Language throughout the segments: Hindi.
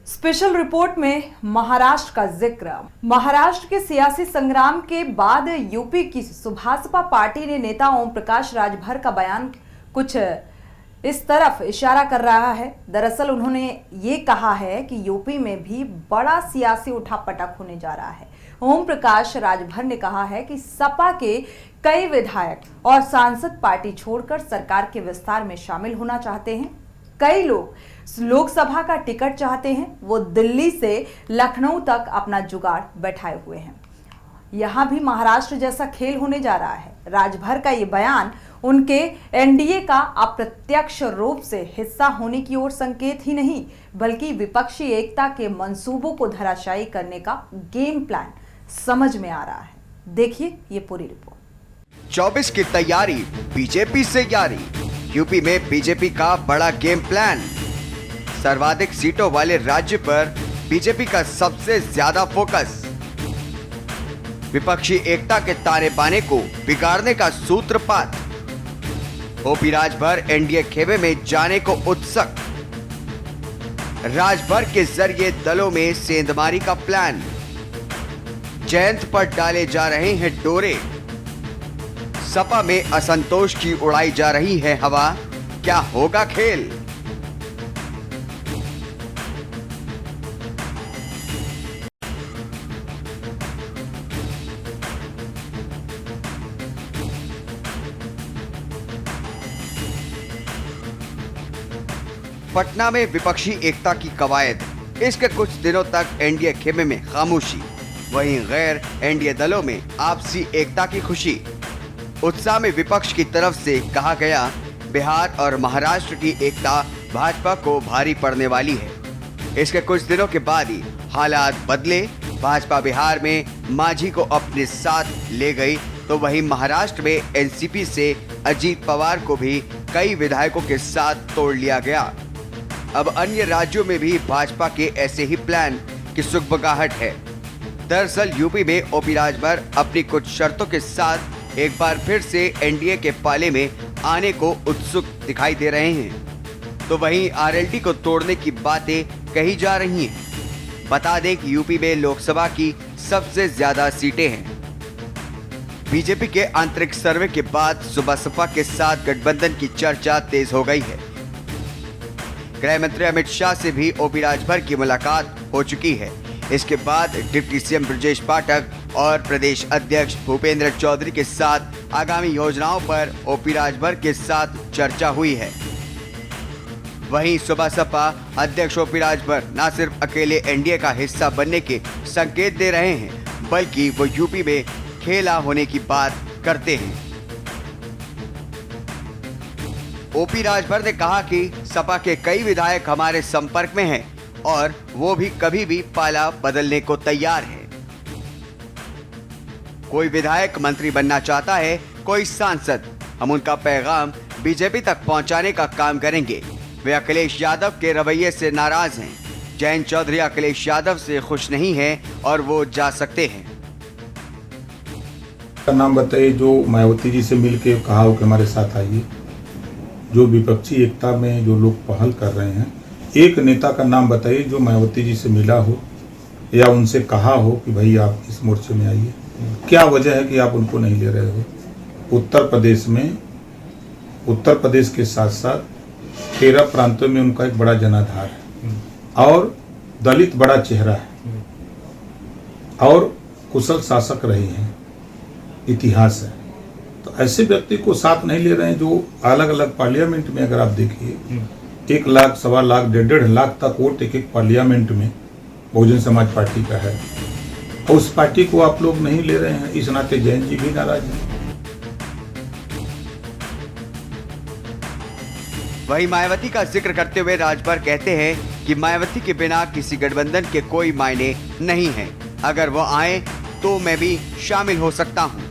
स्पेशल रिपोर्ट में महाराष्ट्र का जिक्र। महाराष्ट्र के सियासी संग्राम के बाद यूपी की सुभासपा पार्टी ने नेता ओम प्रकाश राजभर का बयान कुछ इस तरफ इशारा कर रहा है। दरअसल उन्होंने ये कहा है कि यूपी में भी बड़ा सियासी उठापटक होने जा रहा है। ओम प्रकाश राजभर ने कहा है कि सपा के कई विधायक और सांसद पार्टी छोड़कर सरकार के विस्तार में शामिल होना चाहते हैं। कई लोग लोकसभा का टिकट चाहते हैं। वो दिल्ली से लखनऊ तक अपना जुगाड़ बैठाए हुए हैं। यहां भी महाराष्ट्र जैसा खेल होने जा रहा है। राजभर का ये बयान उनके एनडीए का अप्रत्यक्ष रूप से हिस्सा होने की ओर संकेत ही नहीं, बल्कि विपक्षी एकता के मंसूबों को धराशायी करने का गेम प्लान समझ में आ रहा है। देखिए ये पूरी रिपोर्ट। 24 की तैयारी, बीजेपी से यारी। यूपी में बीजेपी का बड़ा गेम प्लान। सर्वाधिक सीटों वाले राज्य पर बीजेपी का सबसे ज्यादा फोकस। विपक्षी एकता के ताने बाने को बिगाड़ने का सूत्रपात। ओपी राजभर एनडीए खेमे में जाने को उत्सुक। राजभर के जरिए दलों में सेंधमारी का प्लान। जयंत पर डाले जा रहे हैं डोरे। सपा में असंतोष की उड़ाई जा रही है हवा। क्या होगा खेल? पटना में विपक्षी एकता की कवायद। इसके कुछ दिनों तक एनडीए खेमे में खामोशी, वहीं गैर एनडीए दलों में आपसी एकता की खुशी। उत्साह में विपक्ष की तरफ से कहा गया, बिहार और महाराष्ट्र की एकता भाजपा को भारी पड़ने वाली है। इसके कुछ दिनों के बाद ही हालात बदले। भाजपा बिहार में मांझी को अपने साथ ले गई, तो वहीं महाराष्ट्र में एनसीपी से अजीत पवार को भी कई विधायकों के साथ तोड़ लिया गया। अब अन्य राज्यों में भी भाजपा के ऐसे ही प्लान की सुगबगाहट है। दरअसल यूपी में ओपी राजभर अपनी कुछ शर्तों के साथ एक बार फिर से एनडीए के पाले में आने को उत्सुक दिखाई दे रहे हैं, तो वहीं आरएलडी को तोड़ने की बातें कही जा रही हैं। बता दें कि यूपी में लोकसभा की सबसे ज्यादा सीटें हैं। बीजेपी के आंतरिक सर्वे के बाद सुभासपा के साथ गठबंधन की चर्चा तेज हो गई है। गृह मंत्री अमित शाह से भी ओपी राजभर की मुलाकात हो चुकी है। इसके बाद डिप्टी सीएम ब्रजेश पाठक और प्रदेश अध्यक्ष भूपेंद्र चौधरी के साथ आगामी योजनाओं पर ओपी राजभर के साथ चर्चा हुई है। वहीं सुभासपा अध्यक्ष ओपी राजभर न सिर्फ अकेले एनडीए का हिस्सा बनने के संकेत दे रहे हैं, बल्कि वो यूपी में खेला होने की बात करते हैं। ओपी राजभर ने कहा कि सपा के कई विधायक हमारे संपर्क में हैं और वो भी कभी भी पाला बदलने को तैयार है। कोई विधायक मंत्री बनना चाहता है, कोई सांसद। हम उनका पैगाम बीजेपी तक पहुंचाने का काम करेंगे। वे अखिलेश यादव के रवैये से नाराज हैं। जयंत चौधरी अखिलेश यादव से खुश नहीं है और वो जा सकते हैं। नाम बताइए जो मायावती जी से मिलके कहा हो कि हमारे साथ आइए। जो विपक्षी एकता में जो लोग पहल कर रहे हैं, एक नेता का नाम बताइए जो मायावती जी से मिला हो या उनसे कहा हो कि भाई आप इस मोर्चे में आइए। क्या वजह है कि आप उनको नहीं ले रहे हो? उत्तर प्रदेश में, उत्तर प्रदेश के साथ साथ 13 प्रांतों में उनका एक बड़ा जनाधार है और दलित बड़ा चेहरा है और कुशल शासक रहे हैं, इतिहास है। तो ऐसे व्यक्ति को साथ नहीं ले रहे हैं जो अलग अलग पार्लियामेंट में, अगर आप देखिए 1 लाख, 1.25 लाख, 1.5 लाख तक वोट एक पार्लियामेंट में बहुजन समाज पार्टी का है, और उस पार्टी को आप लोग नहीं ले रहे हैं। इस नाते जैन जी भी नाराज हैं। वहीं मायावती का जिक्र करते हुए राजभर कहते हैं कि मायावती के बिना किसी गठबंधन के कोई मायने नहीं है। अगर वो आए तो मैं भी शामिल हो सकता हूं।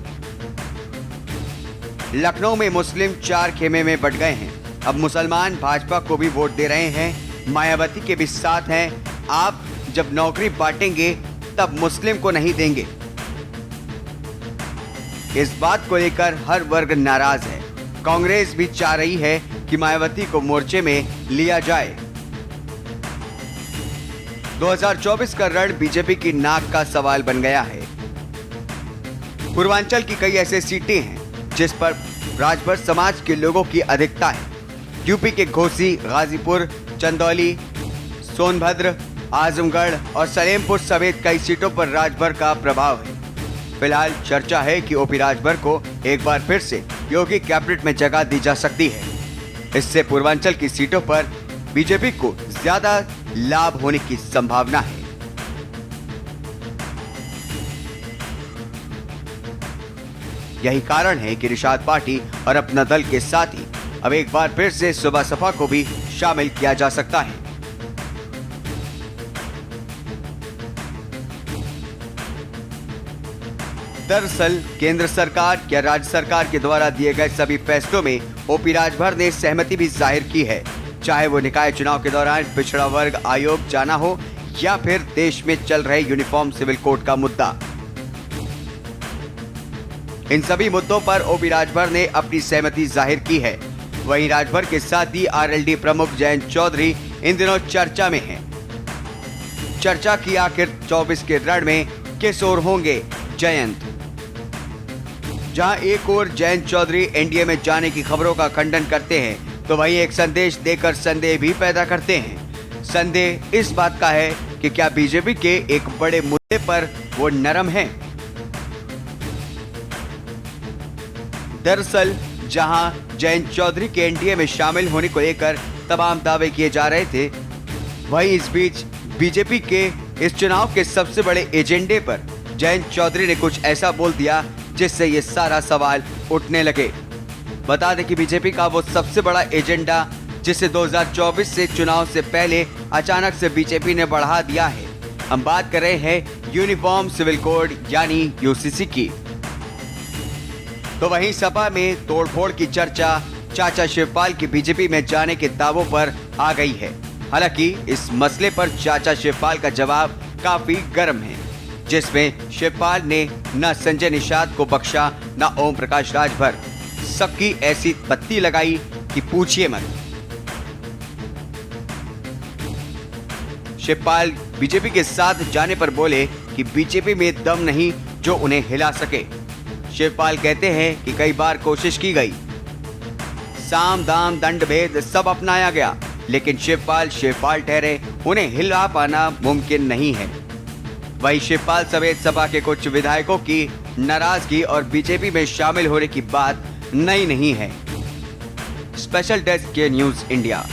लखनऊ में मुस्लिम 4 खेमे में बट गए हैं। अब मुसलमान भाजपा को भी वोट दे रहे हैं। मायावती के भी साथ हैं। आप जब नौकरी बांटेंगे तब मुस्लिम को नहीं देंगे। इस बात को लेकर हर वर्ग नाराज है। कांग्रेस भी चाह रही है कि मायावती को मोर्चे में लिया जाए। 2024 का रण बीजेपी की नाक का सवाल बन गया है। पूर्वांचल की कई ऐसे सीटें हैं जिस पर राजभर समाज के लोगों की अधिकता है। यूपी के घोसी, गाजीपुर, चंदौली, सोनभद्र, आजमगढ़ और सलेमपुर समेत कई सीटों पर राजभर का प्रभाव है। फिलहाल चर्चा है कि ओपी राजभर को एक बार फिर से योगी कैबिनेट में जगह दी जा सकती है। इससे पूर्वांचल की सीटों पर बीजेपी को ज्यादा लाभ होने की संभावना है। यही कारण है कि निषाद पार्टी और अपना दल के साथ ही अब एक बार फिर से सुबह सपा को भी शामिल किया जा सकता है। दरअसल केंद्र सरकार या राज्य सरकार के द्वारा दिए गए सभी फैसलों में ओपी राजभर ने सहमति भी जाहिर की है, चाहे वो निकाय चुनाव के दौरान पिछड़ा वर्ग आयोग जाना हो या फिर देश में चल रहे यूनिफॉर्म सिविल कोड का मुद्दा। इन सभी मुद्दों पर ओपी राजभर ने अपनी सहमति जाहिर की है। वहीं राजभर के साथ ही आरएलडी प्रमुख जयंत चौधरी इन दिनों चर्चा में हैं। चर्चा की आखिर 24 के रण में किस ओर होंगे जयंत। जहां एक ओर जयंत चौधरी एनडीए में जाने की खबरों का खंडन करते हैं, तो वहीं एक संदेश देकर संदेह भी पैदा करते हैं। संदेह इस बात का है कि क्या बीजेपी के एक बड़े मुद्दे पर वो नरम हैं। दरअसल जहां जयंत चौधरी के एनडीए में शामिल होने को लेकर तमाम दावे किए जा रहे थे, वहीं इस बीच बीजेपी के इस चुनाव के सबसे बड़े एजेंडे पर जयंत चौधरी ने कुछ ऐसा बोल दिया जिससे ये सारा सवाल उठने लगे। बता दें कि बीजेपी का वो सबसे बड़ा एजेंडा जिसे 2024 से चुनाव से पहले अचानक से बीजेपी ने बढ़ा दिया है। हम बात कर रहे हैं यूनिफॉर्म सिविल कोड यानी यूसीसी की। तो वहीं सपा में तोड़फोड़ की चर्चा चाचा शिवपाल की बीजेपी में जाने के दावों पर आ गई है। हालांकि इस मसले पर चाचा शिवपाल का जवाब काफी गर्म है, जिसमें शिवपाल ने न संजय निषाद को बख्शा न ओम प्रकाश राजभर। सबकी ऐसी बत्ती लगाई कि पूछिए मत। शिवपाल बीजेपी के साथ जाने पर बोले कि बीजेपी में दम नहीं जो उन्हें हिला सके। शिवपाल कहते हैं कि कई बार कोशिश की गई, साम दाम दंड भेद सब अपनाया गया, लेकिन शिवपाल ठहरे, उन्हें हिला पाना मुमकिन नहीं है। वहीं शिवपाल समेत सपा के कुछ विधायकों की नाराजगी और बीजेपी में शामिल होने की बात नई नहीं है। स्पेशल डेस्क के न्यूज़ इंडिया।